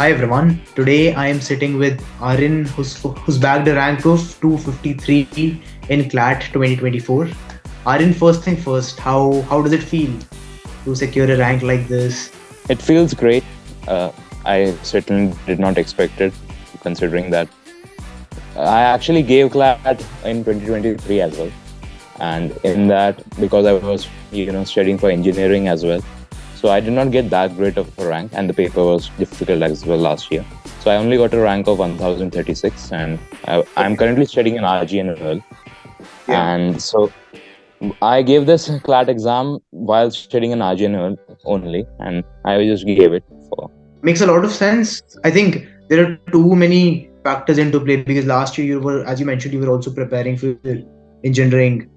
Hi everyone. Today I am sitting with Aryan, who's bagged a rank of 253 in Clat 2024. Aryan, first thing first, how does it feel to secure a rank like this? It feels great. I certainly did not expect it, considering that I actually gave Clat in 2023 as well. And in that, because I was, studying for engineering as well. So I did not get that great of a rank, and the paper was difficult as well last year. So I only got a rank of 1036, and I'm Okay. currently studying in RGN as well. Yeah. And so I gave this CLAT exam while studying in RGN only, and I just gave it for. Makes a lot of sense. I think there are too many factors into play because last year you were, as you mentioned, you were also preparing for engineering.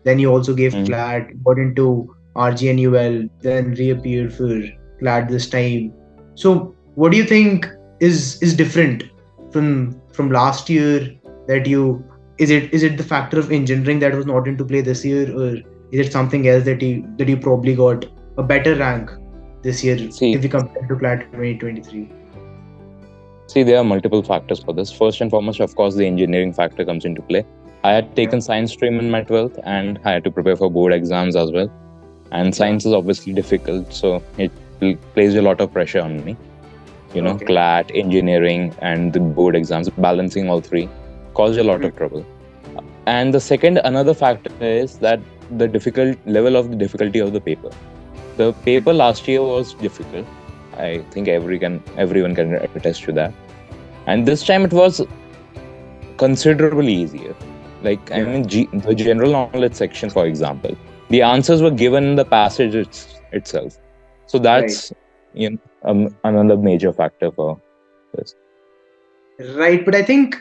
Then you also gave Mhm. CLAT, got into RGNUL, then reappeared for CLAT this time. So, what do you think is different from last year that you is it the factor of engineering that was not into play this year, or is it something else that you probably got a better rank this year See, if we compare to CLAT 2023? See, there are multiple factors for this. First and foremost, of course, the engineering factor comes into play. I had Yeah. taken science stream in my 12th, and I had to prepare for board exams as well. And Yeah. science is obviously difficult, so it plays a lot of pressure on me. Okay. CLAT, engineering, and the board exams, balancing all three caused a lot Mhm. of trouble. And the second, another factor is that the difficult level of the difficulty of the paper. The paper last year was difficult. I think everyone can attest to that. And this time it was considerably easier. Like, I Yeah. mean, the general knowledge section, for example, the answers were given in the passage itself. So Right. that's another major factor for this. Right. But I think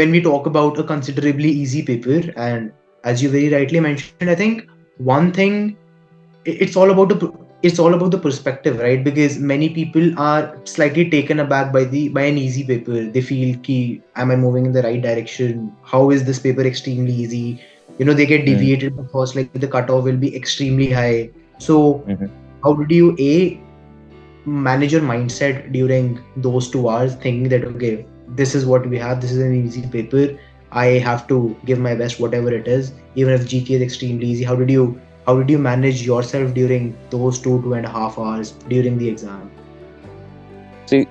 when we talk about a considerably easy paper, and as you very rightly mentioned, I think one thing it's all about it's all about the perspective, right? Because many people are slightly taken aback by an easy paper. They feel ki, am I moving in the right direction? How is this paper extremely easy? They get Mm-hmm. deviated because like the cutoff will be extremely high. So Mm-hmm. how did you manage your mindset during those 2 hours, thinking that okay, this is what we have, this is an easy paper, I have to give my best whatever it is, even if GK is extremely easy. How did you manage yourself during those 2.5 hours during the exam? See,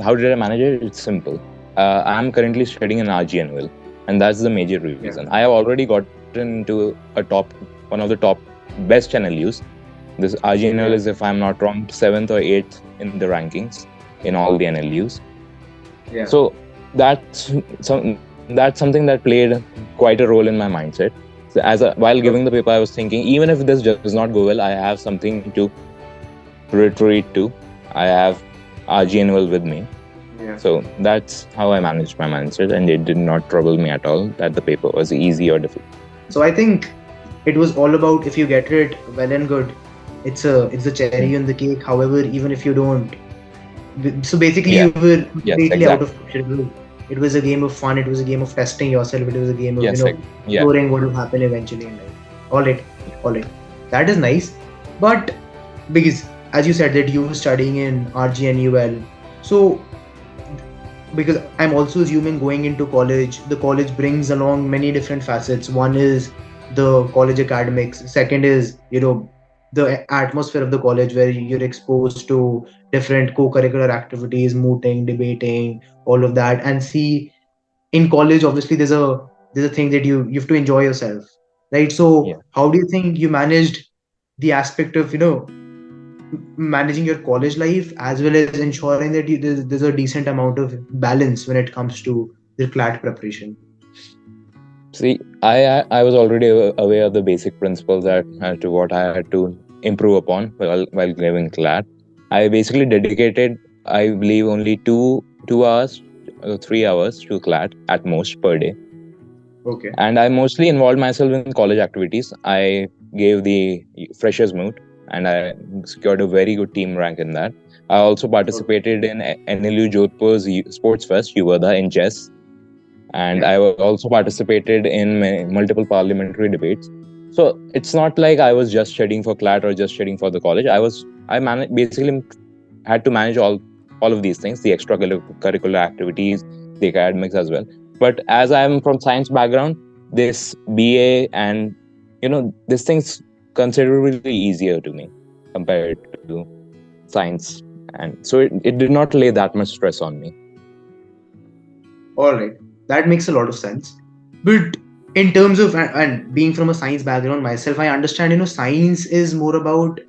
how did I manage it? It's simple. I'm currently studying in RGNL, and that's the major Yeah. reason. I have already gotten into one of the top best NLUs. This RGNL Yeah. is, if I'm not wrong, seventh or eighth in the rankings in all the NLUs. Yeah. So that's something that played quite a role in my mindset. So while Okay. giving the paper, I was thinking, even if this does not go well, I have something to retreat to. I have RGNL with me. Yeah. So that's how I managed my mindset, and it did not trouble me at all that the paper was easy or difficult. So I think it was all about, if you get it well and good, it's a cherry Mm. on the cake. However, even if you don't, so basically Yeah. you were Yes. completely out Exactly. of pressure. It was a game of fun, it was a game of testing yourself, it was a game of Yes. Yeah. exploring what will happen eventually in life. All right. All right, that is nice. But because as you said that you were studying in RGNUL, so because I'm also assuming going into college, the college brings along many different facets. One is the college academics. Second is, the atmosphere of the college where you're exposed to different co-curricular activities, mooting, debating, all of that. And see, in college, obviously, there's a thing that you have to enjoy yourself, right? So, Yeah. how do you think you managed the aspect of managing your college life as well as ensuring that there's a decent amount of balance when it comes to your CLAT preparation? See, I was already aware of the basic principles that as to what I had to improve upon while giving CLAT. I basically dedicated, I believe, only 2 hours, 3 hours to CLAT at most per day, Okay. and I mostly involved myself in college activities. I gave the freshers moot, and I secured a very good team rank in that. I also Okay. participated in NLU Jodhpur's Sports Fest, Yuvada, in chess, and Yeah. I also participated in multiple parliamentary debates. So it's not like I was just studying for CLAT or just studying for the college. I basically had to manage all all of these things, the extracurricular activities, the academics as well. But as I'm from science background, this BA and this thing's considerably easier to me compared to science, and so it did not lay that much stress on me. All right, that makes a lot of sense. But in terms of, and being from a science background myself, I understand, science is more about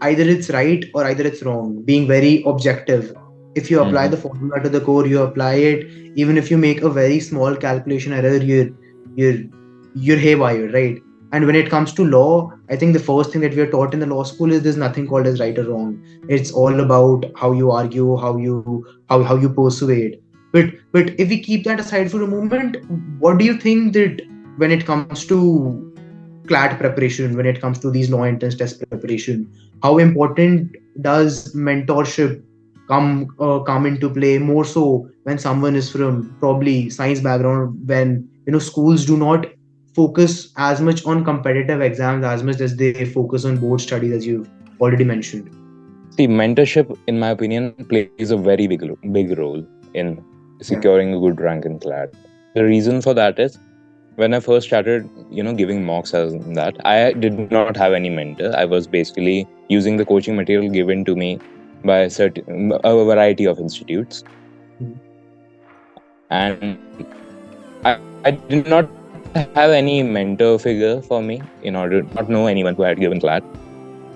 either it's right or either it's wrong, being very objective. If you apply Mm-hmm. the formula to the core, you apply it. Even if you make a very small calculation error, you're you're haywire, right? And when it comes to law, I think the first thing that we are taught in the law school is there's nothing called as right or wrong. It's all about how you argue, how you persuade. But if we keep that aside for a moment, what do you think that when it comes to CLAT preparation, when it comes to these law entrance test preparation, how important does mentorship come into play, more so when someone is from probably science background, when schools do not focus as much on competitive exams as much as they focus on board studies, as you've already mentioned. See, mentorship, in my opinion, plays a very big role in Yeah. securing a good rank in CLAT. The reason for that is when I first started, giving mocks as that, I did not have any mentor. I was basically using the coaching material given to me by a variety of institutes, Mhm. and I did not have any mentor figure for me in order not know anyone who had given CLAT.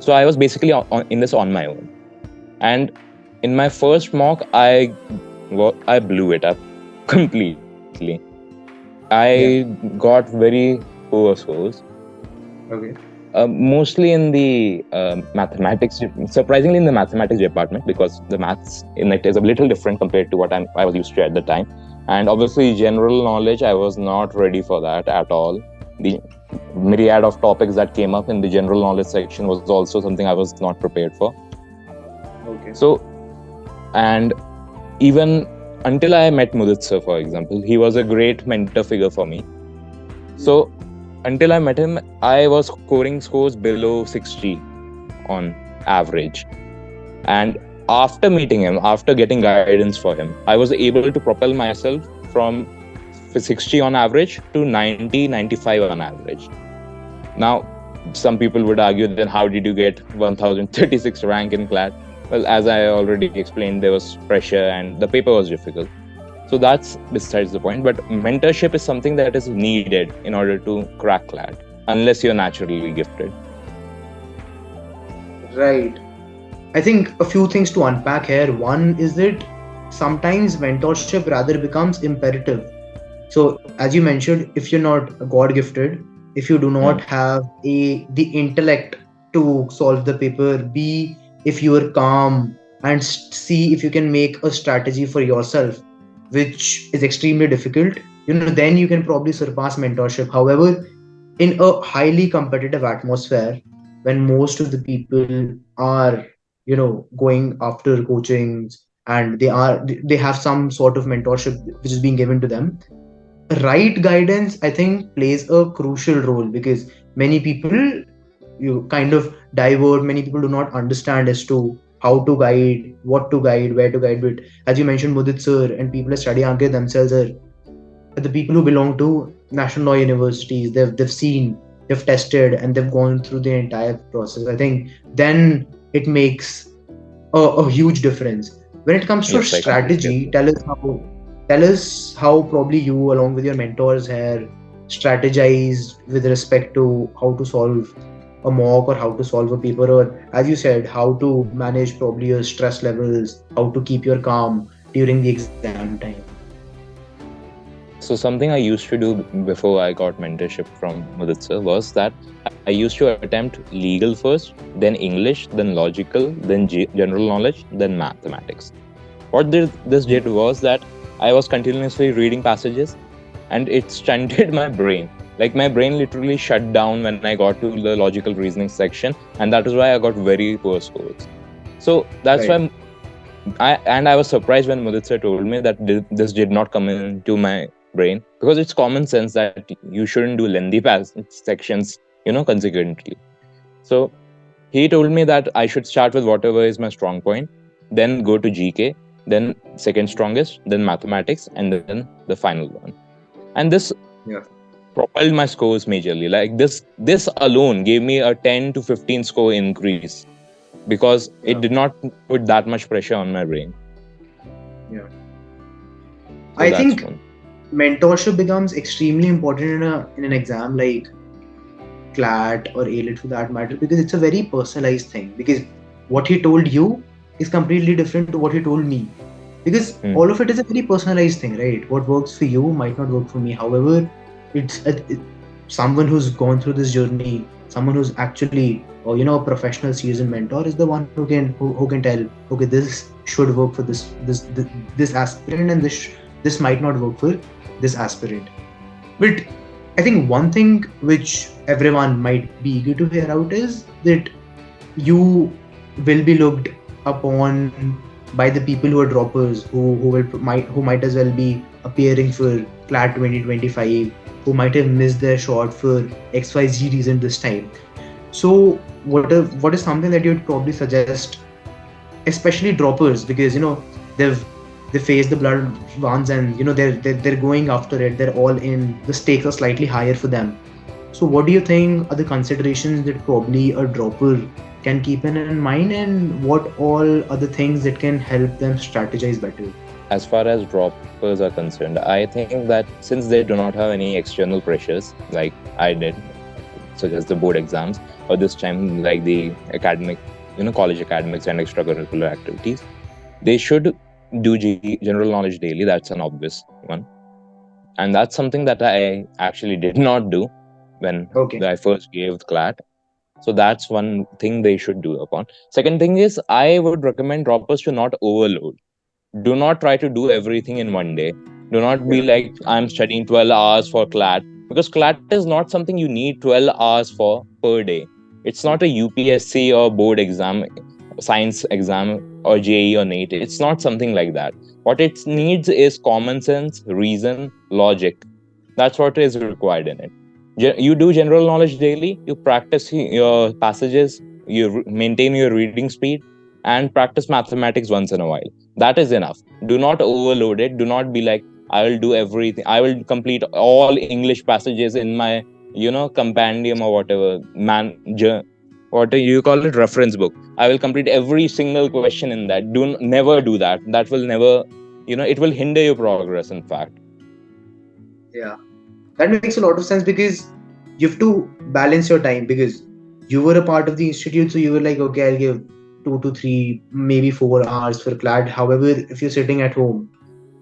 So I was basically in this on my own. And in my first mock, I blew it up completely. I Yeah. got very poor scores, Okay. mostly in the mathematics, surprisingly in the mathematics department, because the maths in it is a little different compared to what I was used to at the time. And obviously, general knowledge, I was not ready for that at all. The myriad of topics that came up in the general knowledge section was also something I was not prepared for. Okay. So, and even until I met Mudit sir, for example, he was a great mentor figure for me. So, until I met him, I was scoring scores below 60 on average. And after meeting him, after getting guidance for him, I was able to propel myself from 60 on average to 90, 95 on average. Now, some people would argue, then how did you get 1036 rank in CLAT? Well, as I already explained, there was pressure and the paper was difficult. So that's besides the point. But mentorship is something that is needed in order to crack CLAT, unless you're naturally gifted. Right. I think a few things to unpack here. One is that sometimes mentorship rather becomes imperative. So, as you mentioned, if you're not God gifted, if you do not Mm. have the intellect to solve the paper, B, if you are calm, and C, if you can make a strategy for yourself, which is extremely difficult, then you can probably surpass mentorship. However, in a highly competitive atmosphere, when most of the people are going after coachings, and they have some sort of mentorship which is being given to them, right guidance, I think, plays a crucial role, because many people you kind of divert. Many people do not understand as to how to guide, what to guide, where to guide. But as you mentioned, Mudit sir and people at Study Anke themselves are the people who belong to national law universities. They've seen, they've tested, and they've gone through the entire process. I think then it makes a huge difference. When it comes to Yes, I completely strategy, agree. tell us how probably you, along with your mentors here, strategized with respect to how to solve a mock or how to solve a paper, or as you said, how to manage probably your stress levels, how to keep your calm during the exam time. So something I used to do before I got mentorship from Mudit sir was that I used to attempt legal first, then English, then logical, then general knowledge, then mathematics. What this did was that I was continuously reading passages, and it stunted my brain. Like my brain literally shut down when I got to the logical reasoning section, and that is why I got very poor scores. So that's Right. why I was surprised when Mudit sir told me that this did not come into my brain, because it's common sense that you shouldn't do lengthy sections, consequently. So he told me that I should start with whatever is my strong point, then go to GK, then second strongest, then mathematics, and then the final one. And this Yeah. propelled my scores majorly. Like this alone gave me a 10 to 15 score increase because it Yeah. did not put that much pressure on my brain. Yeah. So I that's think one. mentorship becomes extremely important in an exam like Clat or A-Lit for that matter, because it's a very personalized thing. Because what he told you is completely different to what he told me. Because Hmm. all of it is a very personalized thing, right? What works for you might not work for me. However, someone who's gone through this journey, someone who's actually, or a professional seasoned mentor is the one who can tell, okay, this should work for this aspirant, and this might not work for this aspirant. But I think one thing which everyone might be eager to hear out is that you will be looked upon by the people who are droppers, who might as well be appearing for Clat 2025, who might have missed their shot for XYZ reason this time. So what is something that you'd probably suggest, especially droppers, because they've they face the blood ones, and they're going after it, they're all in, the stakes are slightly higher for them. So what do you think are the considerations that probably a dropper can keep in mind, and what all are the things that can help them strategize better? As far as droppers are concerned, I think that since they do not have any external pressures like I did, such as the board exams, or this time like the academic, college academics and extracurricular activities, they should do general knowledge daily. That's an obvious one. And that's something that I actually did not do when Okay. I first gave Clat. So that's one thing they should do upon. Second thing is, I would recommend droppers to not overload. Do not try to do everything in one day. Do not be Yeah. like, I'm studying 12 hours for Clat, because Clat is not something you need 12 hours for per day. It's not a UPSC or board exam, science exam, or JE or NEET. It's not something like that. What it needs is common sense, reason, logic. That's what is required in it. You do general knowledge daily, you practice your passages, you maintain your reading speed, and practice mathematics once in a while. That is enough. Do not overload it. Do not be like, I will do everything. I will complete all English passages in my, compendium or whatever, what do you call it, reference book. I will complete every single question in that. Never do that. That will never, it will hinder your progress, in fact. Yeah, that makes a lot of sense, because you have to balance your time, because you were a part of the institute, so you were like, okay, I'll give 2 to 3, maybe 4 hours for Clat. However, if you're sitting at home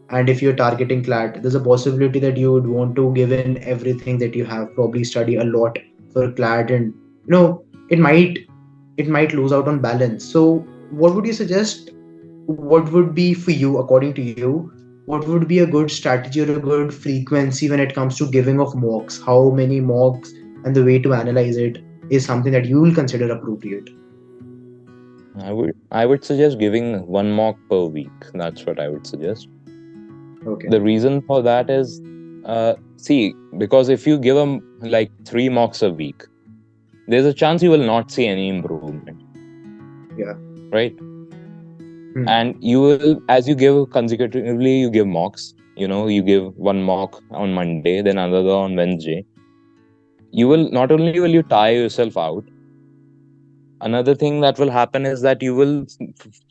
and if you're targeting Clat, there's a possibility that you would want to give in everything that you have, probably study a lot for Clat, and it might lose out on balance. So what would you suggest, what would be for you, according to you, what would be a good strategy or a good frequency when it comes to giving of mocks? How many mocks, and the way to analyze it is something that you will consider appropriate? I would suggest giving one mock per week. That's what I would suggest. Okay. The reason for that is, see, because if you give them like 3 mocks a week, there's a chance you will not see any improvement. Yeah. Right. Hmm. And you will, as you give consecutively, you give mocks. You give one mock on Monday, then another on Wednesday. You will not only will you tire yourself out. Another thing that will happen is that you will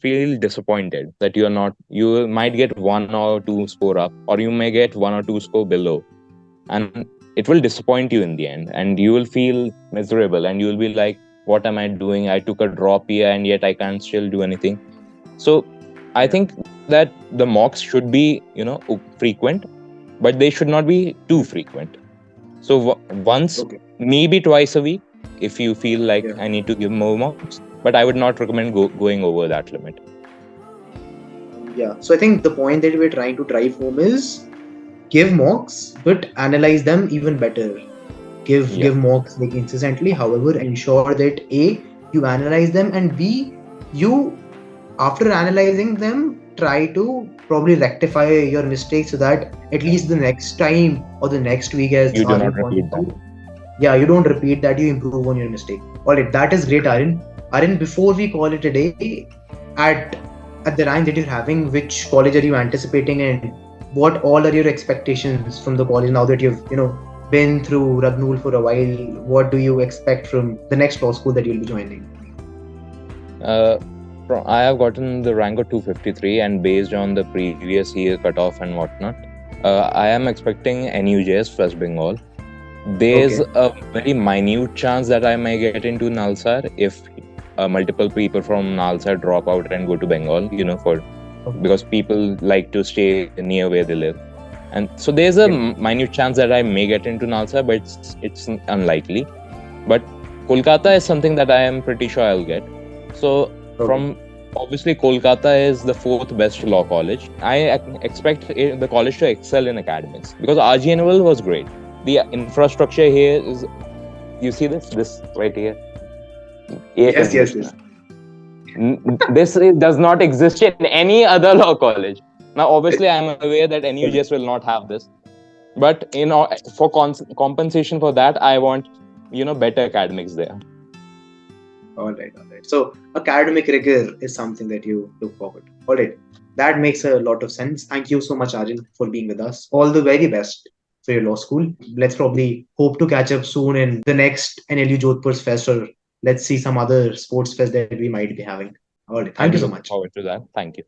feel disappointed that you might get 1 or 2 score up, or you may get 1 or 2 score below, and it will disappoint you in the end, and you will feel miserable, and you will be like, what am I doing? I took a drop here and yet I can't still do anything. So I think that the mocks should be frequent, but they should not be too frequent. So once, Okay. maybe twice a week, if you feel like Yeah. I need to give more mocks, but I would not recommend going over that limit. Yeah. So I think the point that we're trying to drive home is give mocks, but analyze them even better. Give Yeah. give mocks like incessantly. However, ensure that A, you analyze them, and B, you, after analyzing them, try to probably rectify your mistakes, so that at least the next time or the next week, as You do Aryan not pointed repeat that. to, yeah, you don't repeat that, you improve on your mistake. All right, that is great, Aryan. Aryan, before we call it a day, at at the rank that you're having, which college are you anticipating, and what all are your expectations from the college now that you've been through Ragnul for a while? What do you expect from the next law school that you'll be joining? Uh, I have gotten the rank of 253, and based on the previous year cutoff and whatnot, I am expecting NUJS West Bengal. There's Okay. a very minute chance that I may get into Nalsar if multiple people from Nalsar drop out and go to Bengal, because people like to stay near where they live. And so there's a Yeah. minute chance that I may get into Nalsar, but it's unlikely. But Kolkata is something that I am pretty sure I'll get. So Okay. from obviously Kolkata is the fourth best law college. I expect the college to excel in academics because RGNL was great. The infrastructure here is, you see this right here, air Yes, yes, conditioner. yes. This does not exist in any other law college. Now, obviously, I am aware that NUJS will not have this, but for compensation for that, I want better academics there. All right, all right. So academic rigor is something that you look forward to. All right. That makes a lot of sense. Thank you so much, Arjun, for being with us. All the very best for your law school. Let's probably hope to catch up soon in the next NLU Jodhpur's fest, or let's see some other sports fest that we might be having. All right. I'll Thank be you so looking much. forward to that. Thank you.